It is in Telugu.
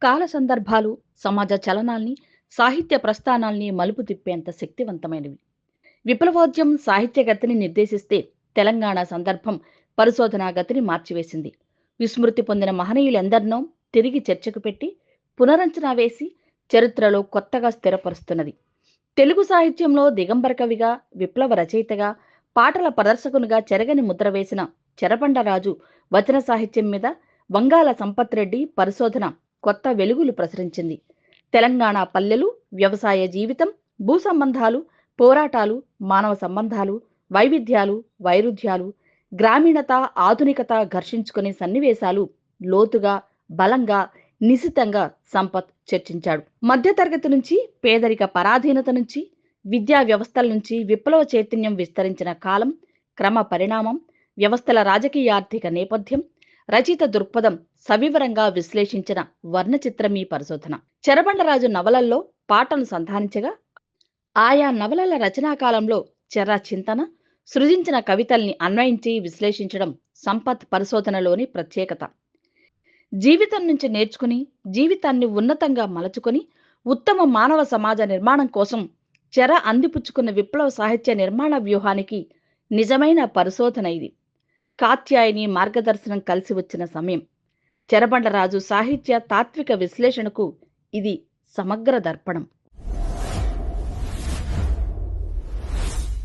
కాల సందర్భాలు, సమాజ చలనాల్ని, సాహిత్య ప్రస్థానాల్ని మలుపు తిప్పేంత శక్తివంతమైనవి. విప్లవోద్యమం సాహిత్య గతిని నిర్దేశిస్తే తెలంగాణ సందర్భం పరిశోధనా గతిని మార్చివేసింది. విస్మృతి పొందిన మహనీయులెందరినో తిరిగి చర్చకు పెట్టి పునరంచనా వేసి చరిత్రలో కొత్తగా స్థిరపరుస్తున్నది. తెలుగు సాహిత్యంలో దిగంబర కవిగా, విప్లవ రచయితగా, పాటల ప్రదర్శకునిగా చెరగని ముద్ర వేసిన చెరబండరాజు వచన సాహిత్యం మీద వంగాల సంపత్ రెడ్డి పరిశోధన కొత్త వెలుగులు ప్రసరించింది. తెలంగాణ పల్లెలు, వ్యవసాయ జీవితం, భూ సంబంధాలు, పోరాటాలు, మానవ సంబంధాలు, వైవిధ్యాలు, వైరుధ్యాలు, గ్రామీణత, ఆధునికత ఘర్షించుకునే సన్నివేశాలు లోతుగా, బలంగా, నిశితంగా సంపత్ చర్చించాడు. మధ్యతరగతి నుంచి, పేదరిక పరాధీనత నుంచి, విద్యా వ్యవస్థల నుంచి విప్లవ చైతన్యం విస్తరించిన కాలం, క్రమ పరిణామం, వ్యవస్థల రాజకీయార్థిక నేపథ్యం, రచయిత దృక్పథం సవివరంగా విశ్లేషించిన వర్ణచిత్రం ఈ పరిశోధన. చెరబండరాజు నవలల్లో పాటలు సంధానించగా ఆయా నవలల రచనాకాలంలో చెర చింతన, సృజించిన కవితల్ని అన్వయించి విశ్లేషించడం సంపత్ పరిశోధనలోని ప్రత్యేకత. జీవితం నుంచి నేర్చుకుని, జీవితాన్ని ఉన్నతంగా మలచుకొని, ఉత్తమ మానవ సమాజ నిర్మాణం కోసం చెర అందిపుచ్చుకున్న విప్లవ సాహిత్య నిర్మాణ వ్యూహానికి నిజమైన పరిశోధన ఇది. కాత్యాయని మార్గదర్శనం కలిసి వచ్చిన సమయం. చెరబండరాజు సాహిత్య తాత్విక విశ్లేషణకు ఇది సమగ్ర దర్పణం.